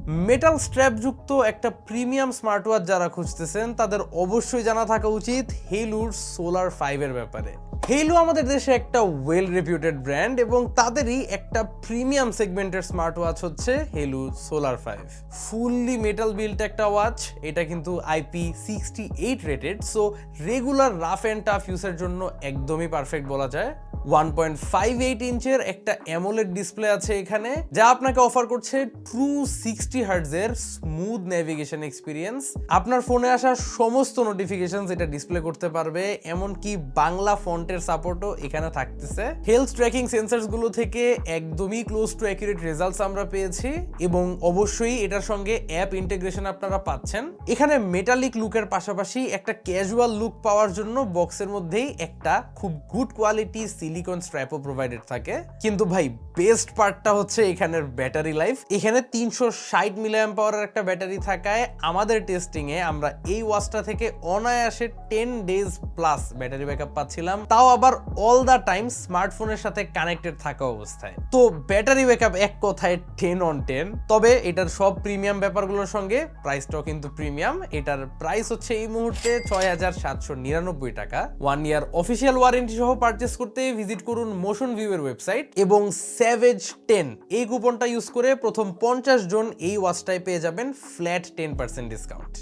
Metal strap যুক্ত একটা premium smart watch যারা খুঁজতেছেন তাদের অবশ্যই জানা থাকা উচিত হেলুর সোলার 5 এর ব্যাপারে। হেলু আমাদের দেশে একটা ওয়েল রেপিউটেড ব্র্যান্ড এবং তাদেরই একটা প্রিমিয়াম সেগমেন্টের স্মার্ট ওয়াচ হচ্ছে hello solar 5। Fully metal built একটা ওয়াচ, এটা কিন্তু IP68 rated, so regular rough and tough ইউজের জন্য একদমই পারফেক্ট বলা যায়। 1.58 ইঞ্চের একটা অ্যামোলেড ডিসপ্লে আছে এখানে, যা আপনাকে অফার করছে ট্রু 60 হার্টজের স্মুথ নেভিগেশন এক্সপিরিয়েন্স। আপনার ফোনে আসা সমস্ত নোটিফিকেশন এটা ডিসপ্লে করতে পারবে, এমনকি বাংলা ফন্টের সাপোর্টও এখানে থাকতেছে। হেলথ ট্র্যাকিং সেন্সরস গুলো থেকে একদমই ক্লোজ টু অ্যাকুরেট রেজাল্টস আমরা পেয়েছি এবং অবশ্যই এটার সঙ্গে অ্যাপ ইন্টিগ্রেশন আপনারা পাচ্ছেন। এখানে মেটালিক লুকের পাশাপাশি একটা ক্যাজুয়াল লুক পাওয়ার জন্য বক্সের মধ্যেই একটা খুব গুড কোয়ালিটি সিলিকন স্ট্র্যাপও প্রোভাইডেড থাকে। কিন্তু ভাই বেস্ট পার্টটা হচ্ছে এখানের ব্যাটারি লাইফ। এখানে 360 মিলিঅ্যাম্প পাওয়ারের একটা ব্যাটারি থাকায় আমাদের টেস্টিং এ আমরা এই ওয়াচটা থেকে অনায়াসে 10 ডেজ প্লাস ব্যাটারি ব্যাকআপ পাচ্ছিলাম, তাও আবার অল দা টাইম স্মার্টফোনের সাথে কানেক্টেড থাকা অবস্থায়। তো ব্যাটারি ব্যাকআপ এক কথায় 10 on 10। তবে এটার সব প্রিমিয়াম ব্যাপারগুলোর সঙ্গে প্রাইসটাও কিন্তু প্রিমিয়াম। এটার প্রাইস হচ্ছে এই মুহূর্তে 6,799 টাকা। 1 ইয়ার অফিসিয়াল ওয়ারেন্টি সহ পারচেস করতে ভিজিট করুন মোশন ভিউ এর ওয়েবসাইট এবং স্যাভেজ 10 এই কুপনটা ইউজ করে প্রথম 50 জন এই ওয়াচটায় পেয়ে যাবেন ফ্ল্যাট 10% ডিসকাউন্ট।